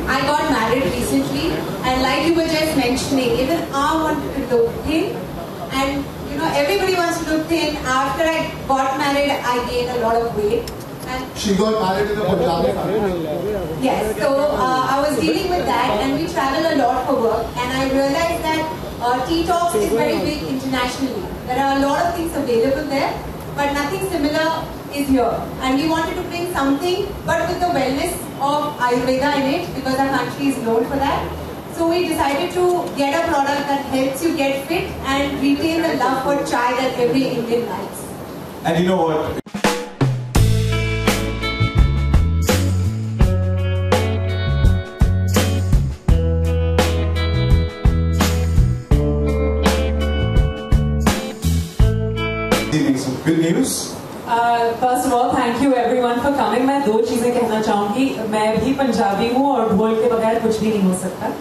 I got married recently, and like you were just mentioning, even I wanted to look thin, and you know everybody wants to look thin. After I got married, I gained a lot of weight. And she got married in a Punjabi family. Yes, so I was dealing with that, and we travel a lot for work, and I realized that Tea Talks is very big internationally. There are a lot of things available there, but nothing similar is here. And we wanted to bring something, but with the wellness of Ayurveda in it, because our country is known for that. So we decided to get a product that helps you get fit and retain the love for chai that every Indian likes. And you know what? Good news. First of all, thank you everyone for coming. मैं दो चीजें कहना चाहूँगी. मैं भी पंजाबी हूँ और ढोल के बगैर कुछ भी नहीं हो सकता.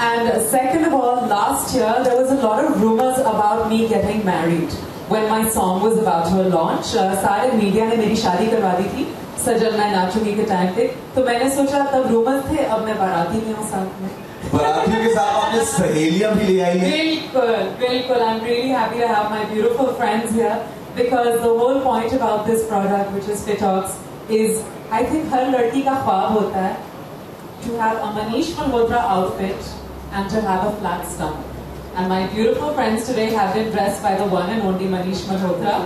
And second of all, last year there was a lot of rumors about me getting married when my song was about to launch. सारे मीडिया ने मेरी शादी करवा दी थी सजन मैं नाचूंगी के टाइम पे. तो मैंने सोचा तब rumors थे, अब मैं बाराती में हूँ साथ में. बारातियों के साथ आपने सहेलियां भी ले आई हैं. बिल्कुल, बिल्कुल. I'm really happy to have my beautiful friends here. Because the whole point about this product, which is Fitox, is I think हर लड़की का ख्वाब होता है to have a Manish Malhotra outfit and to have a flat stomach. And my beautiful friends today have been dressed by the one and only Manish Malhotra.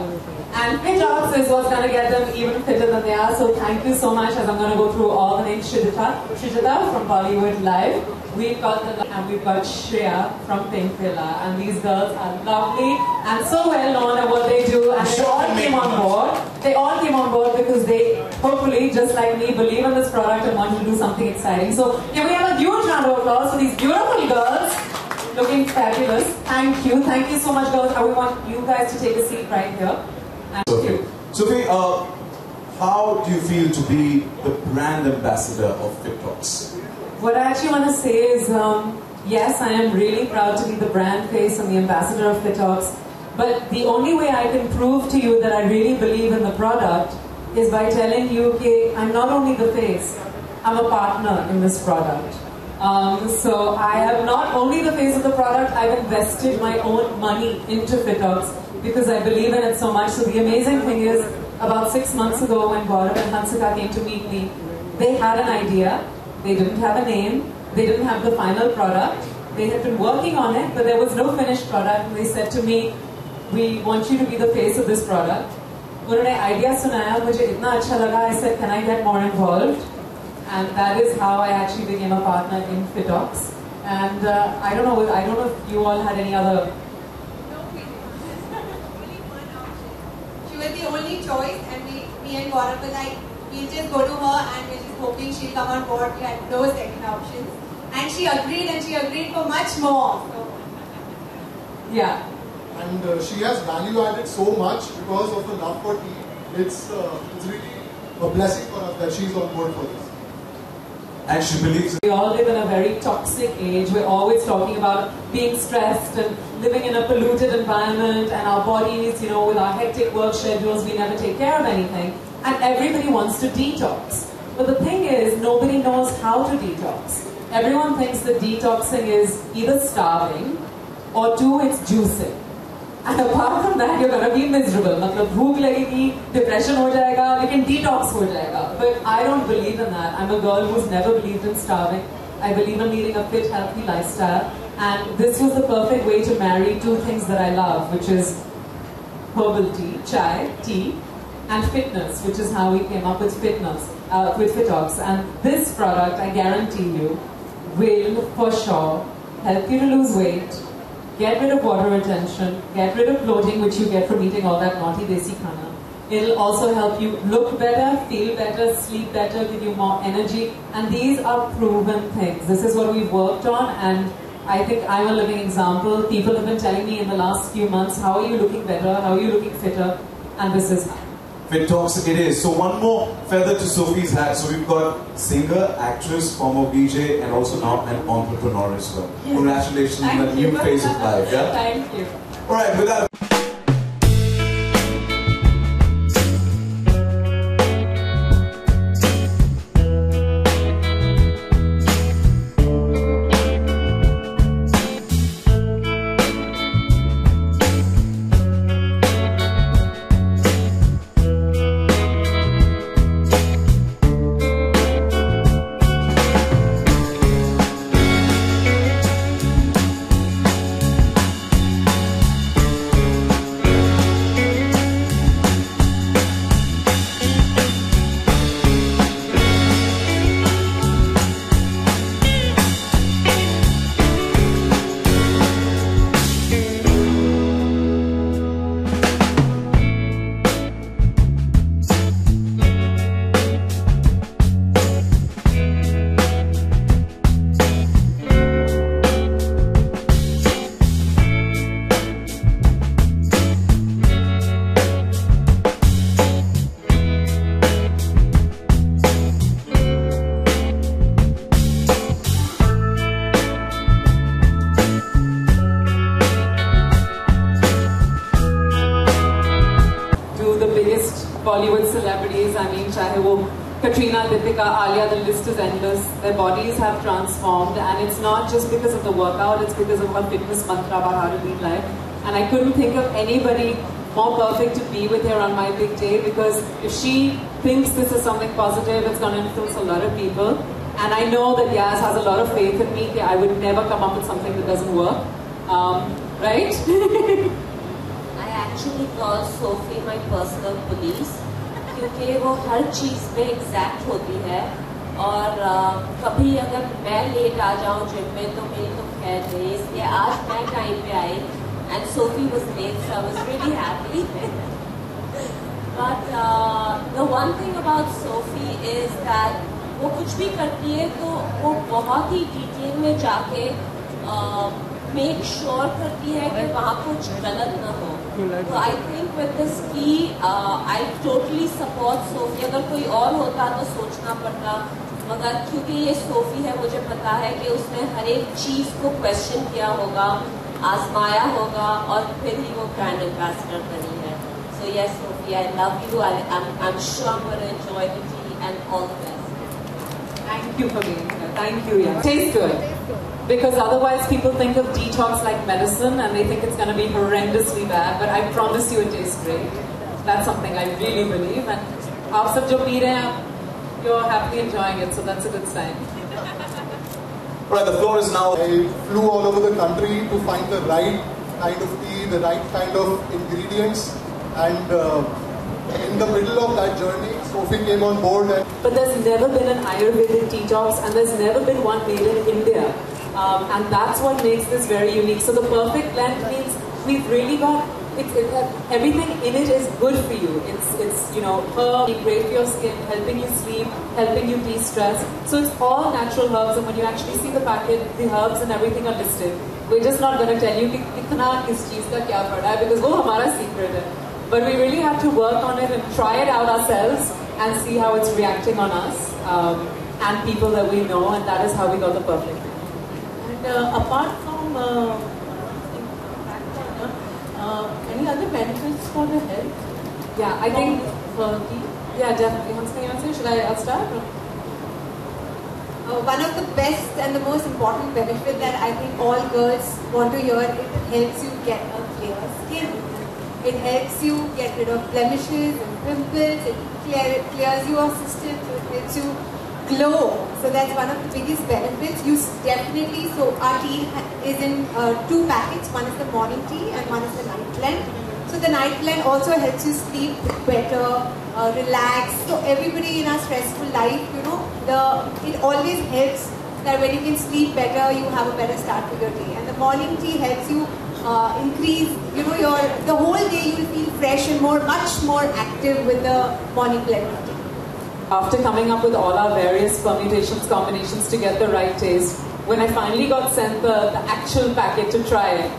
And Fitox is what's going to get them even fitter than they are. So thank you so much. As I'm going to go through all the names. Shrijata from Bollywood Live. We've got and we've got Shreya from Pink Villa, and these girls are lovely and so well known at what they do, and they all came on board. They all came on board because they hopefully, just like me, believe in this product and want to do something exciting. So can we have a huge round of applause for these beautiful girls looking fabulous? Thank you so much, girls. I want you guys to take a seat right here. Okay. Sophie, how do you feel to be the brand ambassador of Fitox? What I actually want to say is, yes, I am really proud to be the brand face and the ambassador of Fitox. But the only way I can prove to you that I really believe in the product is by telling you that I'm not only the face, I'm a partner in this product. So I am not only the face of the product, I've invested my own money into Fitox because I believe in it so much. So the amazing thing is, about 6 months ago when Gaurav and Hansika came to meet me, they had an idea. They didn't have a name, they didn't have the final product, they had been working on it, but there was no finished product, and they said to me, we want you to be the face of this product. उन्होंने idea सुनाया, मुझे इतना अच्छा लगा, I said, can I get more involved? And that is how I actually became a partner in Fitox. And I don't know if you all had any other... No, we didn't. Only one option. She was the only choice, and me and Gaurav were like, we'll just go to her and we're just hoping she'll come on board. We had no second options. And she agreed for much more. So. Yeah. And she has value added so much because of the love for tea. It's really a blessing for us that she's on board for this. And she believes. We all live in a very toxic age. We're always talking about being stressed and living in a polluted environment, and our bodies, you know, with our hectic work schedules, we never take care of anything. And everybody wants to detox. But the thing is, nobody knows how to detox. Everyone thinks that detoxing is either starving or 2, it's juicing. And apart from that, you're going to be miserable. मतलब भूख लगेगी, depression हो जाएगा, लेकिन detox हो जाएगा. But I don't believe in that. I'm a girl who's never believed in starving. I believe in leading a fit, healthy lifestyle. And this was the perfect way to marry 2 things that I love, which is herbal tea, chai, tea, and fitness, which is how we came up with Fitox. And this product, I guarantee you, will for sure help you to lose weight, get rid of water retention, get rid of bloating, which you get from eating all that naughty desi khana. It'll also help you look better, feel better, sleep better, give you more energy. And these are proven things. This is what we've worked on, and I think I'm a living example. People have been telling me in the last few months, how are you looking better, how are you looking fitter, and this is how. Fitox it is. So one more feather to Sophie's hat. So we've got singer, actress, former VJ, and also now an entrepreneur as well. Yes. Congratulations on the new phase of life. Yeah? Thank you. Alright, with that. people, Katrina, Deepika, Alia, the list is endless. Their bodies have transformed, and it's not just because of the workout, it's because of her fitness mantra about how to lead life. And I couldn't think of anybody more perfect to be with her on my big day, because if she thinks this is something positive, it's going to influence a lot of people. And I know that Yas has a lot of faith in me. I would never come up with something that doesn't work. Right? I actually call Sophie my personal police, क्योंकि वो हर चीज़ में exact होती है, और कभी अगर मैं late आ जाऊँ जिम में तो मेरी तो खैर नहीं, इसलिए आज मैं टाइम पे आई and Sophie was late, so I was really happy. But the one thing about Sophie is that वो कुछ भी करती है तो वो बहुत ही डिटेल में जाके मेक श्योर करती है कि वहाँ कुछ गलत ना हो. तो आई थिंक विद दिस की आई टोटली सपोर्ट सोफी. अगर कोई और होता तो सोचना पड़ता, मगर क्योंकि ये सोफी है, मुझे पता है कि उसने हर एक चीज़ को क्वेश्चन किया होगा, आजमाया होगा, और फिर ही वो ब्रांड एम्बेसडर बनी है. So yes Sophie, I love you. I am sure I am going to enjoy the tea and all the best. Thank you for being here. Thank you. Yeah. Tastes good. Because otherwise people think of detox like medicine and they think it's going to be horrendously bad. But I promise you it tastes great. That's something I really believe. And aap sab jo pee rahe hain, you're happily enjoying it. So that's a good sign. Right, the floor is now. I flew all over the country to find the right kind of tea, the right kind of ingredients, and in the middle of that journey, Sophie came on board. But there's never been an Ayurvedic detox, and there's never been one made in India. And that's what makes this very unique. So the perfect blend means we've really got, everything in it is good for you. It's herb, great for your skin, helping you sleep, helping you de-stress. So it's all natural herbs, and when you actually see the packet, the herbs and everything are listed. We're just not going to tell you kitna kis cheez ka kya pada hai, because wo hamara secret hai. But we really have to work on it and try it out ourselves and see how it's reacting on us and people that we know, and that is how we got the perfect. And apart from any other benefits for the health? Yeah, I think yeah, definitely. Hanska, you want to say? Should I start? One of the best and the most important benefit that I think all girls want to hear, it helps you get a clear skin. It helps you get rid of blemishes and pimples. It clears your system. It helps you glow. So that's one of the biggest benefits. You definitely, so our tea is in 2 packets. One is the morning tea and one is the night blend. So the night blend also helps you sleep better, relax. So everybody in our stressful life, it always helps that when you can sleep better, you have a better start to your day. And the morning tea helps you increase, the whole day you will feel fresh and much more active with the morning blend of tea. After coming up with all our various permutations, combinations to get the right taste, when I finally got sent the actual packet to try it,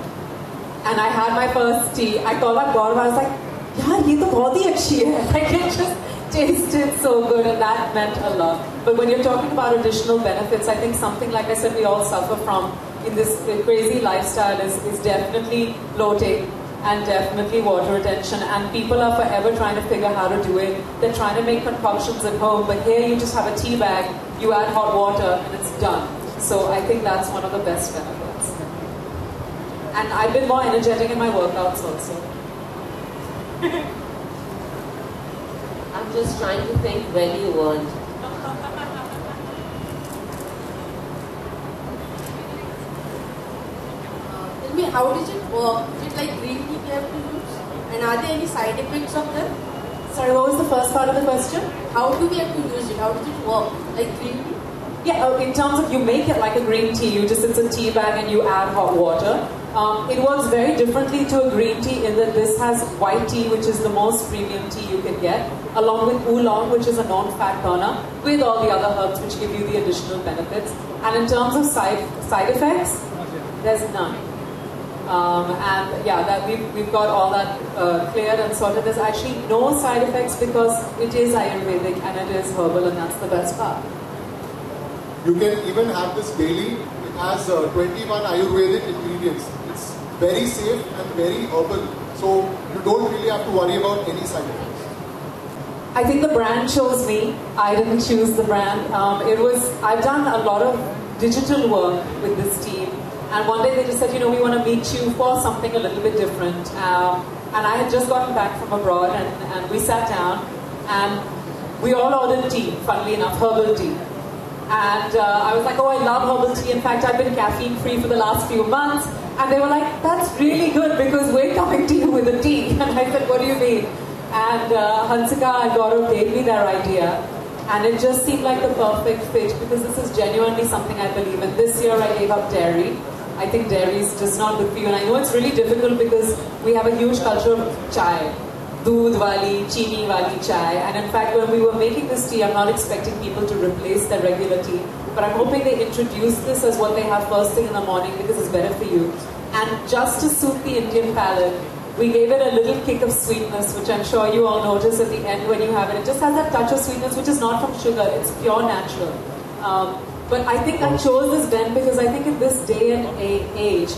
and I had my first tea, I called up Gaurav, I was like, yaar, ye to bahut hi achhi hai. Like, it just tasted so good, and that meant a lot. But when you're talking about additional benefits, I think something like I said we all suffer from in this crazy lifestyle is definitely bloating and definitely water retention, and people are forever trying to figure how to do it. They're trying to make concoctions at home, but here you just have a tea bag, you add hot water and it's done. So I think that's one of the best benefits. And I've been more energetic in my workouts also. I'm just trying to think when you weren't. Tell me, how does it work? Is it like green tea you have to use? And are there any side effects of them? Sorry, what was the first part of the question? How do we have to use it? How does it work? Like green tea? Yeah, in terms of you make it like a green tea, it's a tea bag and you add hot water. It works very differently to a green tea in that this has white tea, which is the most premium tea you can get, along with oolong, which is a non-fat burner, with all the other herbs which give you the additional benefits. And in terms of side effects, there's none. And yeah, that we've got all that cleared and sorted. There's actually no side effects because it is Ayurvedic and it is herbal, and that's the best part. You can even have this daily. It has 21 Ayurvedic ingredients. It's very safe and very herbal. So you don't really have to worry about any side effects. I think the brand chose me. I didn't choose the brand. I've done a lot of digital work with this team. And one day they just said, you know, we want to meet you for something a little bit different. And I had just gotten back from abroad and we sat down and we all ordered tea, funnily enough, herbal tea. And I was like, oh, I love herbal tea. In fact, I've been caffeine free for the last few months. And they were like, that's really good because we're coming to you with a tea. And I said, what do you mean? And Hansika and Gaurav gave me their idea. And it just seemed like the perfect fit because this is genuinely something I believe in. This year I gave up dairy. I think dairy is just not good for you. And I know it's really difficult because we have a huge culture of chai. Doodh wali, chini wali chai. And in fact, when we were making this tea, I'm not expecting people to replace their regular tea. But I'm hoping they introduce this as what they have first thing in the morning because it's better for you. And just to suit the Indian palate, we gave it a little kick of sweetness, which I'm sure you all notice at the end when you have it. It just has that touch of sweetness, which is not from sugar. It's pure natural. But I think I chose this blend because I think in this day and age,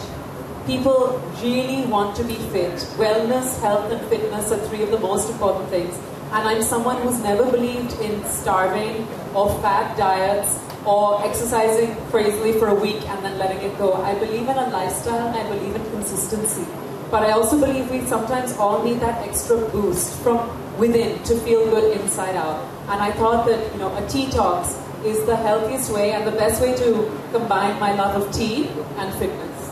people really want to be fit. Wellness, health and fitness are three of the most important things. And I'm someone who's never believed in starving or fat diets or exercising crazily for a week and then letting it go. I believe in a lifestyle and I believe in consistency. But I also believe we sometimes all need that extra boost from within to feel good inside out. And I thought that, you know, a tea talks is the healthiest way and the best way to combine my love of tea and fitness.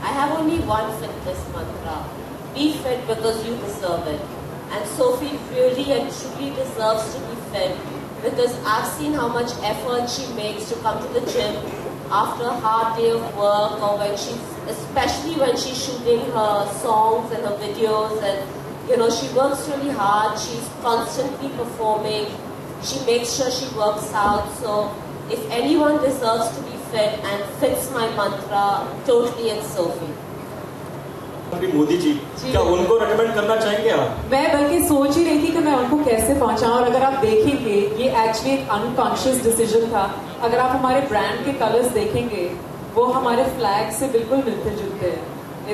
I have only one fitness mantra. Be fit because you deserve it. And Sophie really and truly deserves to be fit because I've seen how much effort she makes to come to the gym after a hard day of work or especially when she's shooting her songs and her videos and, you know, she works really hard. She's constantly performing. She makes sure she works out. So if anyone deserves to be fit and fits my mantra, totally it's Sophie. Modi ji क्या उनको recommend करना चाहेंगे आप? मैं बल्कि सोच ही रही थी कि मैं उनको कैसे पहुंचाऊं और अगर आप देखेंगे ये एक्चुअली एक अनकॉन्शियस डिसीजन था. अगर आप हमारे ब्रांड के कलर्स देखेंगे वो हमारे फ्लैग से बिल्कुल मिलते जुलते हैं.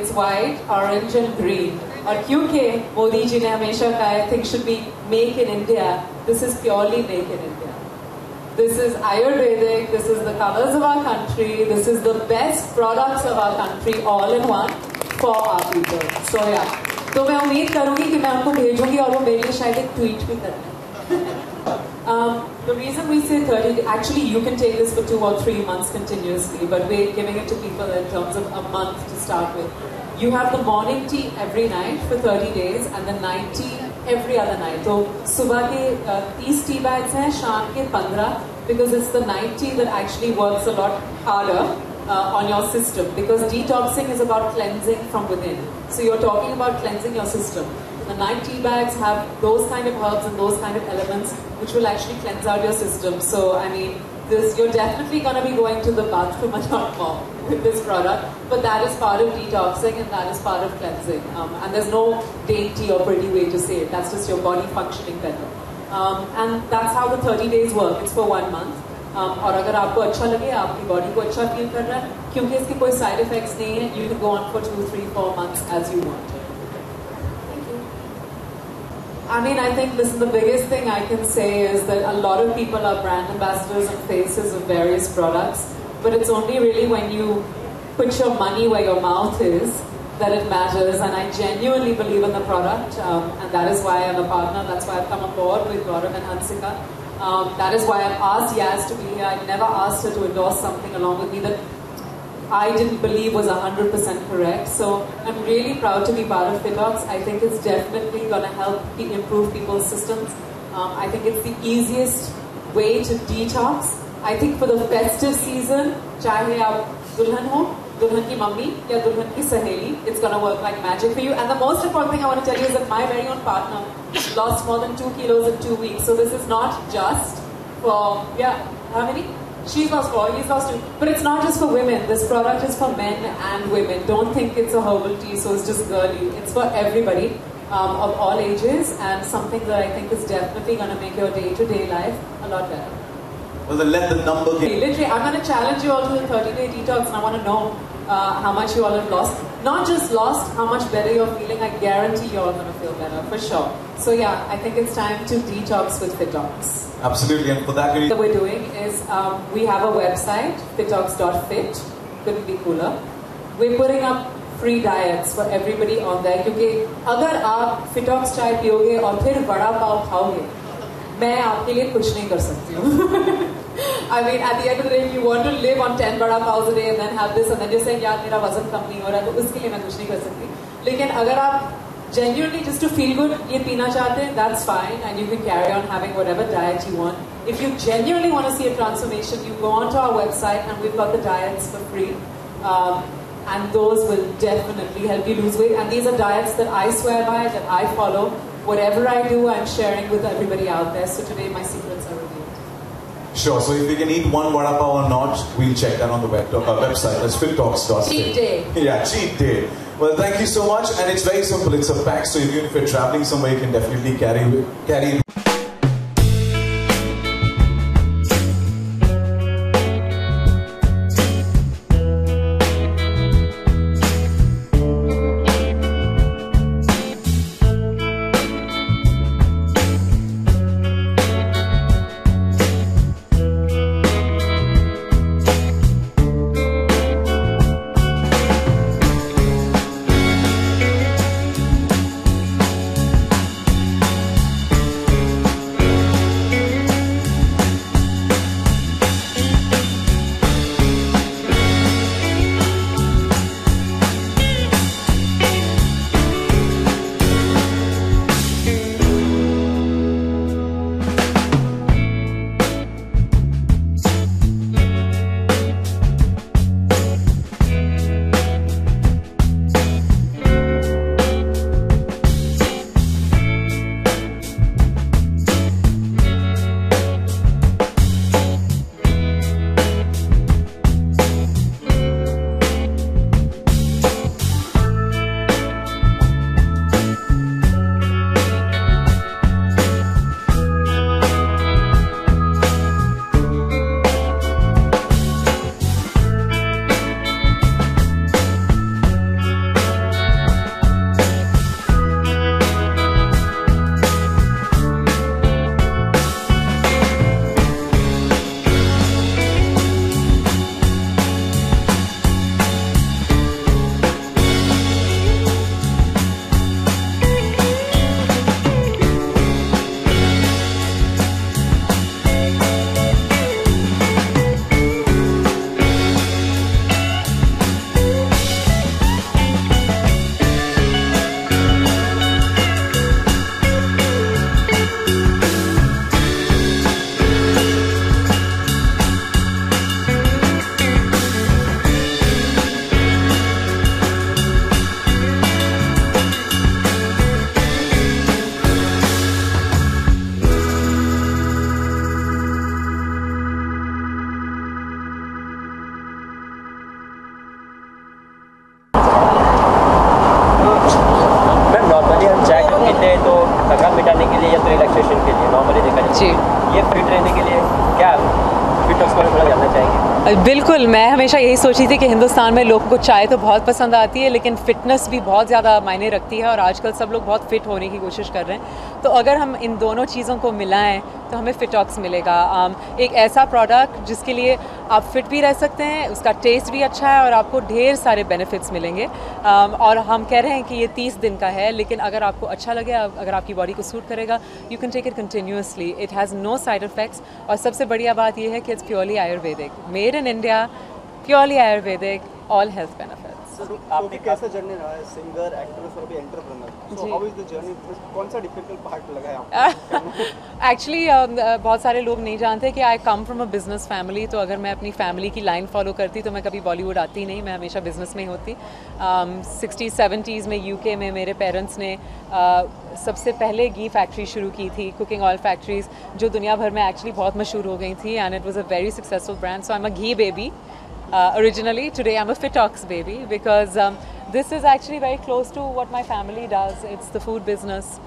It's white, orange and green. और क्योंकि मोदी जी ने हमेशा कहा है things should be make in India, this is purely make in India. This is Ayurvedic, this is the colors of our country, this is the best products of our country all in one for our people. So yeah. तो मैं उम्मीद करूंगी कि मैं उनको भेजूंगी और वो मेरे लिए शायद एक ट्वीट भी करें. The reason we say 30, actually you can take this for 2 or 3 months continuously, but we're giving it to people in terms of a month to start with. You have the morning tea every night for 30 days and the night tea every other night. So सुबह के 30 tea bags हैं, शाम के 15, because it's the night tea that actually works a lot harder on your system, because detoxing is about cleansing from within. So you're talking about cleansing your system. The night tea bags have those kind of herbs and those kind of elements which will actually cleanse out your system. So I mean, you're definitely going to be going to the bathroom a lot more with this product, but that is part of detoxing and that is part of cleansing. And there's no dainty or pretty way to say it. That's just your body functioning better. And that's how the 30 days work. It's for 1 month. और अगर आपको अच्छा लगे, आपकी body को अच्छा feel कर रहा है, क्योंकि इसके कोई साइड इफेक्ट्स नहीं है, you can go on for 2, 3, 4 months as you want. Thank you. I mean, I think this is the biggest thing I can say is that a lot of people are brand ambassadors and faces of various products, but it's only really when you put your money where your mouth is that it matters, and I genuinely believe in the product, and that is why I'm a partner. That's why I've come aboard with Gaurav and Hansika. That is why I've asked Yaz to be here. I never asked her to endorse something along with me that I didn't believe was 100% correct. So I'm really proud to be part of Fitox. I think it's definitely going to help improve people's systems. I think it's the easiest way to detox. I think for the festive season, chahe aap dulhan ho, dulhan ki mummy ya dulhan ki saheli, it's going to work like magic for you. And the most important thing I want to tell you is that my very own partner lost more than 2 kilos in 2 weeks. So this is not just for, how many? She's lost 4, he's lost 2. But it's not just for women. This product is for men and women. Don't think it's a herbal tea, so it's just girly. It's for everybody of all ages, and something that I think is definitely going to make your day-to-day life a lot better. Well, then let the number get... Literally, I'm going to challenge you all to the 30-day detox, and I want to know how much you all have lost. Not just lost, how much better you're feeling. I guarantee you're all going to feel better, for sure. So yeah, I think it's time to detox with Fitox. Absolutely, and for that What we're doing is we have a website, fitox.fit. Couldn't be cooler. We're putting up free diets for everybody on there. क्योंकि अगर आप Fitox चाय पियोगे और फिर वड़ा पाव खाओगे, मैं आपके लिए कुछ नहीं कर सकती हूँ. I mean, at the end of the day, if you want to live on 10 vada pavs a day and then have this and then you're saying, यार मेरा वजन कम नहीं हो रहा है, तो उसके लिए मैं कुछ नहीं कर सकती. लेकिन अगर आप genuinely just to feel good ये पीना चाहते हैं, that's fine, and you can carry on having whatever diet you want. If you genuinely want to see a transformation, you go onto our website and we've got the diets for free, and those will definitely help you lose weight. And these are diets that I swear by, that I follow. Whatever I do, I'm sharing with everybody out there. So today my secrets are revealed. Sure, so if we can eat one vada pav or not, we'll check that on the website. That's fittalks.fit. Cheat day. Yeah, cheat day. Well, thank you so much, and it's very simple. It's a pack, so even if you're traveling somewhere, you can definitely carry it. थकान मिटाने के लिए या तो relaxation के लिए normally देखा जाए, ये फिट रहने के लिए क्या फिटनेस पर थोड़ा जानना चाहेंगे? बिल्कुल, मैं हमेशा यही सोची थी कि हिंदुस्तान में लोगों को चाय तो बहुत पसंद आती है, लेकिन फ़िटनेस भी बहुत ज़्यादा मायने रखती है और आजकल सब लोग बहुत फ़िट होने की कोशिश कर रहे हैं। तो अगर हम इन दोनों चीज़ों को मिलाएं तो हमें फिटॉक्स मिलेगा, एक ऐसा प्रोडक्ट जिसके लिए आप फिट भी रह सकते हैं, उसका टेस्ट भी अच्छा है और आपको ढेर सारे बेनिफिट्स मिलेंगे। और हम कह रहे हैं कि ये 30 दिन का है, लेकिन अगर आपको अच्छा लगे, अगर आपकी बॉडी को सूट करेगा, you can take it continuously, it has no side effects. और सबसे बढ़िया बात ये है कि it's purely Ayurvedic, made in India, purely Ayurvedic, all health benefits. आपकी कैसा जर्नी रहा है, सिंगर, एक्ट्रेस और भी entrepreneur? So how is the journey? कौन सा डिफिकल्ट पार्ट लगा है आपको? एक्चुअली बहुत सारे लोग नहीं जानते कि I come from a business family, तो अगर मैं अपनी फैमिली की लाइन फॉलो करती तो मैं कभी बॉलीवुड आती नहीं, मैं हमेशा बिजनेस में ही होती। 60s-70s में यूके में मेरे पेरेंट्स ने सबसे पहले घी फैक्ट्री शुरू की थी, कुकिंग ऑयल फैक्ट्रीज, जो दुनिया भर में एक्चुअली बहुत मशहूर हो गई थी, and it was a very successful brand. So I am a ghee baby originally. Today I'm a Fitox baby because This is actually very close to what my family does. It's the food business.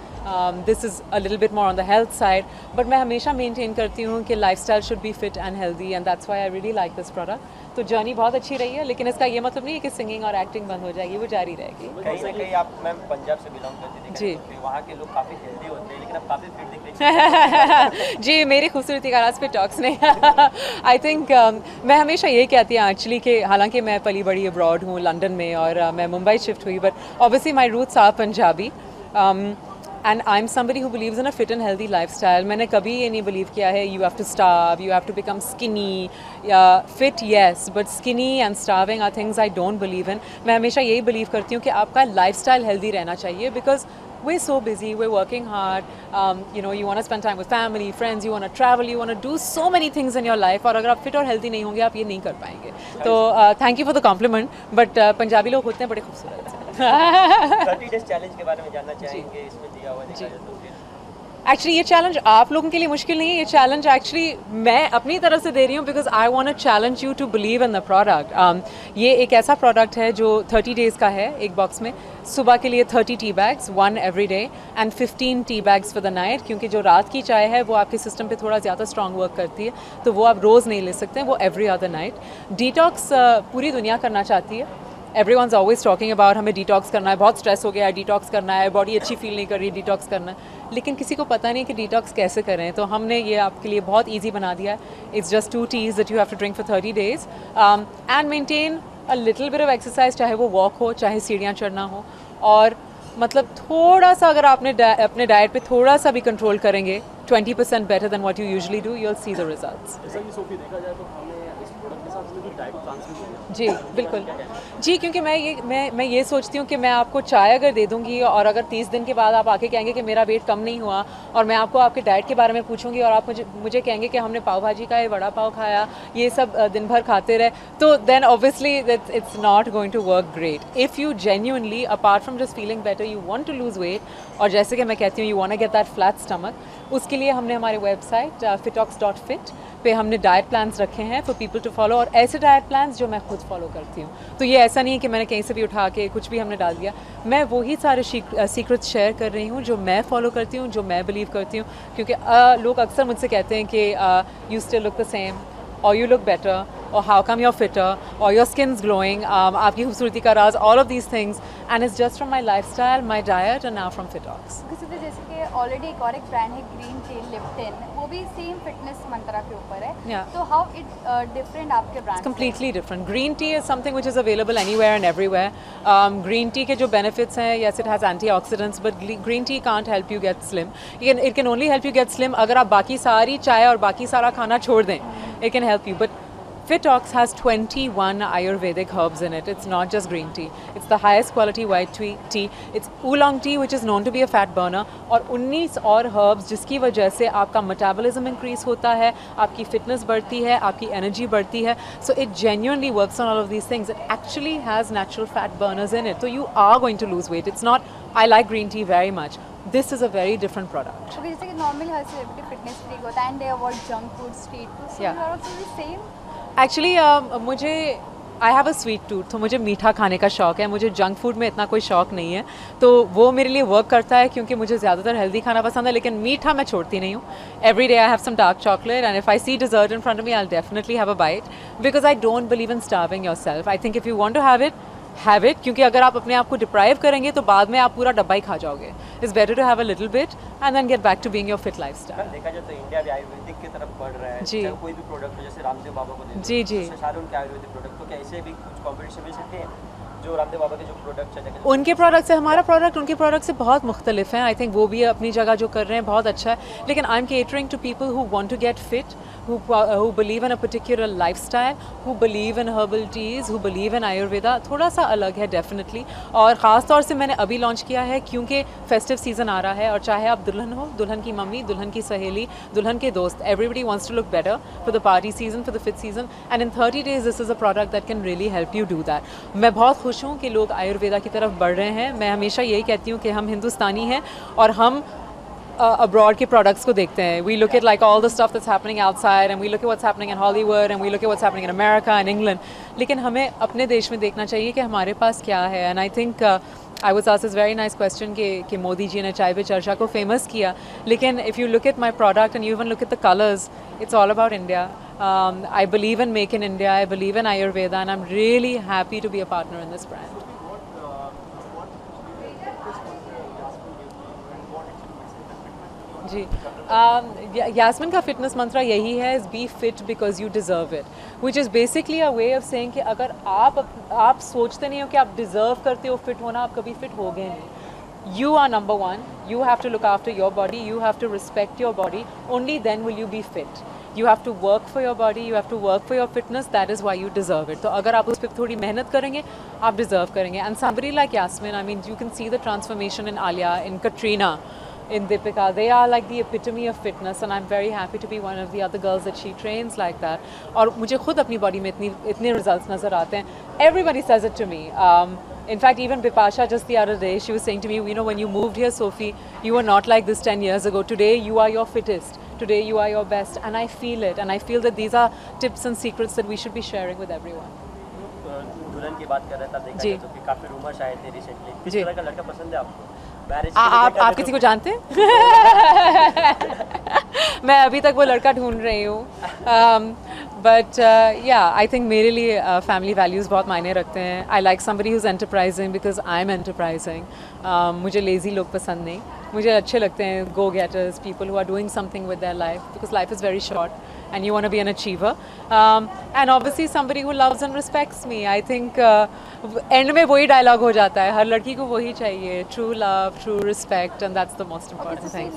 This is a little bit more on the health side. But मैं हमेशा maintain करती हूँ कि lifestyle should be fit and healthy, and that's why I really like this product. तो journey बहुत अच्छी रही है, लेकिन इसका ये मतलब नहीं है कि सिंगिंग और एक्टिंग बंद हो जाएगी, वो जारी रहेगी। कहीं ना कहीं आप मैम पंजाब से बिलोंग करती थी, जी, तो वहाँ के लोग काफ़ी हेल्दी होते हैं, लेकिन अब काफ़ी फिट दिख रही हैं। जी, मेरी खूबसूरती का राज फिटॉक्स नहीं। आई थिंक मैं हमेशा ये कहती हूँ एक्चुअली कि हालांकि मैं पली बड़ी अब्रॉड हूँ लंदन में और मैं मुंबई शिफ्ट हुई, but obviously my roots are Punjabi. And I'm somebody who believes in a fit and healthy lifestyle. मैंने कभी ये नहीं believe किया है you have to starve, you have to become skinny, fit yes, but skinny and starving are things I don't believe in. मैं हमेशा यही believe करती हूँ कि आपका lifestyle healthy रहना चाहिए, because we're so busy, we're working hard, you know, you want to spend time with family, friends, you want to travel, you want to do so many things in your life, और अगर आप fit और healthy नहीं होंगे आप ये नहीं कर पाएंगे। तो thank you for the compliment, but Punjabi लोग होते हैं बड़े खूबसूरत से। 30 days चैलेंज के बारे में जानना चाहेंगे, इसमें दिया हुआ देखा जाए तो फिर एक्चुअली ये चैलेंज आप लोगों के लिए मुश्किल नहीं है, ये चैलेंज एक्चुअली मैं अपनी तरफ से दे रही हूँ, because I want to challenge you to believe in the product. ये एक ऐसा प्रोडक्ट है जो 30 डेज़ का है एक बॉक्स में। सुबह के लिए 30 tea bags, 1 every day, and 15 tea bags for the night, क्योंकि जो रात की चाय है वो आपके सिस्टम पे थोड़ा ज़्यादा स्ट्रॉन्ग वर्क करती है, तो वो आप रोज़ नहीं ले सकते, वो एवरी अदर नाइट। डिटॉक्स पूरी दुनिया करना चाहती है, एवरीवन's always talking about हमें डिटॉक्स करना है, बहुत स्ट्रेस हो गया है, डिटॉक्स करना है, बॉडी अच्छी फील नहीं कर रही, डिटॉक्स करना है, लेकिन किसी को पता नहीं कि डिटॉक्स कैसे करें। तो हमने ये आपके लिए बहुत ईजी बना दिया है। It's just 2 teas that you have to drink for 30 days and maintain a little bit of exercise, चाहे वो वॉक हो, चाहे सीढ़ियाँ चढ़ना हो, और मतलब थोड़ा सा अगर आपने अपने डाइट पे थोड़ा सा भी कंट्रोल करेंगे, 20% better than what you usually do, you'll see the results। जी बिल्कुल जी, क्योंकि मैं ये सोचती हूँ कि मैं आपको चाय अगर दे दूँगी और अगर 30 दिन के बाद आप आके कहेंगे कि मेरा वेट कम नहीं हुआ, और मैं आपको आपके डाइट के बारे में पूछूंगी और आप मुझे कहेंगे कि हमने पाव भाजी खाया, वड़ा पाव खाया, ये सब दिन भर खाते रहे, तो then obviously it's not going to work great. If you genuinely apart from just feeling better you want to lose weight, और जैसे कि मैं कहती हूँ you want to get that flat stomach, उसके लिए हमने हमारे वेबसाइट fitox.fit पे हमने डाइट प्लान्स रखे हैं फॉर पीपल टू फॉलो, और ऐसे डाइट प्लान्स जो मैं खुद फॉलो करती हूँ। तो ये ऐसा नहीं है कि मैंने कहीं से भी उठा के कुछ भी हमने डाल दिया, मैं वही सारे सीक्रेट्स शेयर कर रही हूँ जो मैं फॉलो करती हूँ, जो मैं बिलीव करती हूँ, क्योंकि लोग अक्सर मुझसे कहते हैं कि you still look the same, or you look better, or how come you're fitter, or your skin's glowing, आपकी खूबसूरती का राज, all of these things, and it's just from my lifestyle, my diet, and now from Fitox। जैसे कि already एक और एक brand है green tea Lipton, वो भी सेम फिटनेस मंत्रा के ऊपर है, तो हाउ इट डिफरेंट आपके brand? Completely different. Green tea is something which is available anywhere and everywhere. Green tea के जो benefits हैं, yes it has antioxidants, but green tea can't help you get slim. It can only help you get slim अगर आप बाकी सारी चाय और बाकी सारा खाना छोड़ दें, it can help you. But Fitox has 21 Ayurvedic herbs in it. It's not just green tea. It's the highest quality white tea. It's oolong tea, which is known to be a fat burner. और 19 और herbs जिसकी वजह से आपका metabolism increase होता है, आपकी fitness बढ़ती है, आपकी energy बढ़ती है. So it genuinely works on all of these things. It actually has natural fat burners in it. So you are going to lose weight. It's not, I like green tea very much. This is a very different product. Okay, जैसे कि normally हर celebrity fitness freak होता है and they avoid junk food, street food. So you are also the same? Actually मुझे I have a sweet tooth, तो मुझे मीठा खाने का शौक़ है, मुझे जंक फूड में इतना कोई शौक़ नहीं है, तो वो मेरे लिए वर्क करता है क्योंकि मुझे ज़्यादातर हेल्दी खाना पसंद है, लेकिन मीठा मैं छोड़ती नहीं हूँ। Every day I have some dark chocolate and if I see dessert in front of me I will definitely have a bite, because I don't believe in starving yourself. I think if you want to have it, क्योंकि अगर आप अपने आप को deprive करेंगे तो बाद में आप पूरा डब्बा ही खा जाओगे। It's better to have a little bit and then get back to being your fit lifestyle. देखा जाए तो इंडिया भी आयुर्वेदिक की तरफ बढ़ रहा है, जी, कोई भी प्रोडक्ट जैसे रामदेव बाबा को जी जी सारे उनके आयुर्वेदिक प्रोडक्ट, तो क्या ऐसे भी कुछ कॉम्पिटिशन मिल सकते हैं जो रामदेव बाबा के जो प्रोडक्ट है? उनके प्रोडक्ट से हमारा प्रोडक्ट उनके प्रोडक्ट से बहुत मुख्तलिफ हैं। आई थिंक वो भी अपनी जगह जो कर रहे हैं बहुत अच्छा है, लेकिन I am catering to people who want to get fit, who believe in a particular lifestyle, who believe in herbal teas, who believe in Ayurveda. थोड़ा सा अलग है डेफिनेटली, और ख़ास तौर से मैंने अभी लॉन्च किया है क्योंकि फेस्टिव सीज़न आ रहा है, और चाहे आप दुल्हन हो, दुल्हन की मम्मी, दुल्हन की सहेली, दुल्हन के दोस्त, everybody wants to look better for the party season, for the fit season, and in 30 days this is a product that can really help you do that. मैं बहुत खुश हूँ कि लोग आयुर्वेदा की तरफ बढ़ रहे हैं। मैं हमेशा यही कहती हूँ कि हम हिंदुस्तानी हैं और हम abroad के products को देखते हैं. We look at like all the stuff that's happening outside, and we look at what's happening in Hollywood, and we look at what's happening in America and England. लेकिन हमें अपने देश में देखना चाहिए कि हमारे पास क्या है. And I think I was asked this very nice question कि मोदी जी ने चाय पे चर्चा को famous किया. लेकिन if you look at my product and you even look at the colors, it's all about India. I believe in Make in India. I believe in Ayurveda, and I'm really happy to be a partner in this brand. जी यास्मिन का fitness mantra यही है, is be fit because you deserve it, which is basically a way of saying कि अगर आप सोचते नहीं हो कि आप डिज़र्व करते हो फिट होना, आप कभी फिट होगे नहीं. You are number one. You have to look after your body. You have to respect your body. Only then will you be fit. You have to work for your body. You have to work for your fitness. That is why you deserve it. तो अगर आप उस पर थोड़ी मेहनत करेंगे, आप deserve करेंगे. And somebody like Yasmin, I mean, you can see the transformation in Alia, in Katrina, in Deepika. They are like the epitome of fitness, and I'm very happy to be one of the other girls that she trains like that. और मुझे खुद अपनी body में इतने results नज़र आते हैं. Everybody says it to me. In fact, even Bipasha just the other day, she was saying to me, you know, when you moved here, Sophie, you were not like this 10 years ago. Today, you are your fittest. Today, you are your best. And I feel it. And I feel that these are tips and secrets that we should be sharing with everyone. दुल्हन की बात कर रहे थे, देखा जाए तो कि काफी रूमर्स आए थे रिसेंटली. किस तरह का लड़का पसंद है आपको? आप किसी को जानते हैं? मैं अभी तक वो लड़का ढूंढ रही हूँ. बट या आई थिंक मेरे लिए फैमिली वैल्यूज़ बहुत मायने रखते हैं. I like somebody who's enterprising because I am enterprising. मुझे लेज़ी लोग पसंद नहीं. मुझे अच्छे लगते हैं go getters, people who are doing something with their life, because life is very short and you want to be an achiever, and obviously somebody who loves and respects me. I think end में वही dialogue हो जाता है, हर लड़की को वही चाहिए, true love, true respect, and that's the most important thing.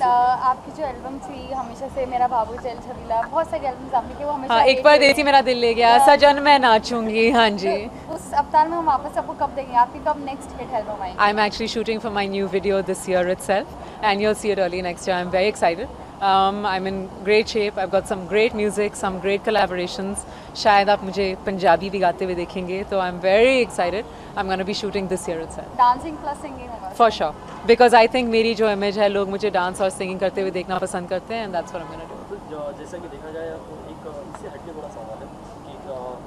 आपकी जो एल्बम थी हमेशा से मेरा बाबू चल छबीला, बहुत सारी एल्बम्स आपने की, वो हमेशा एक बार देती मेरा दिल ले गया, सजन मैं नाचूंगी. हाँ जी. उस अवतार में हम वापस आपको कब देंगे? आपकी कब नेक्स्ट हिट एल्बम आएगी? I'm actually shooting for my new video this year itself, and you'll see it early next year. I'm very excited. I'm in great shape. I've got some great music, some great collaborations. शायद आप मुझे पंजाबी भी गाते हुए देखेंगे. तो I'm very excited. I'm going to be shooting this year itself. Dancing plus singing होगा? For sure. Because I think मेरी जो image है, लोग मुझे डांस और सिंगिंग करते हुए देखना पसंद करते हैं, and that's what I'm going to do. तो जैसा कि देखा जाए तो एक इससे हटके बड़ा सवाल है कि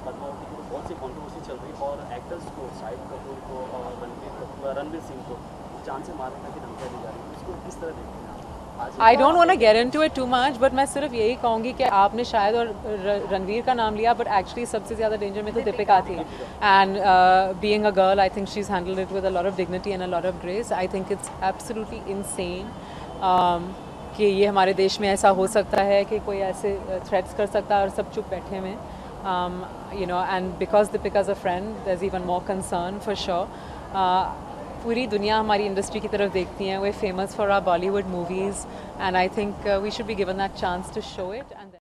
पद्मावती को बहुत सी कंट्रोवर्सी चल रही है और एक्टर्स को, शाहिद कपूर को और रणवीर सिंह को जान से मारने की धमकियाँ दी जा रही है. उसको किस तरह देखते हैं? I don't want to get into it too much, but मैं सिर्फ यही कहूँगी कि आपने शायद और रणवीर का नाम लिया, but actually सबसे ज़्यादा डेंजर में तो दीपिका थी. And being a girl, I think she's handled it with a lot of dignity and a lot of grace. I think it's absolutely insane कि ये हमारे देश में ऐसा हो सकता है कि कोई ऐसे threats कर सकता है और सब चुप बैठे हुए. You know, and because Deepika's a friend, there's even more concern for sure. पूरी दुनिया हमारी इंडस्ट्री की तरफ देखती हैं. We're famous for our Bollywood movies, and I think we should be given that chance to show it. And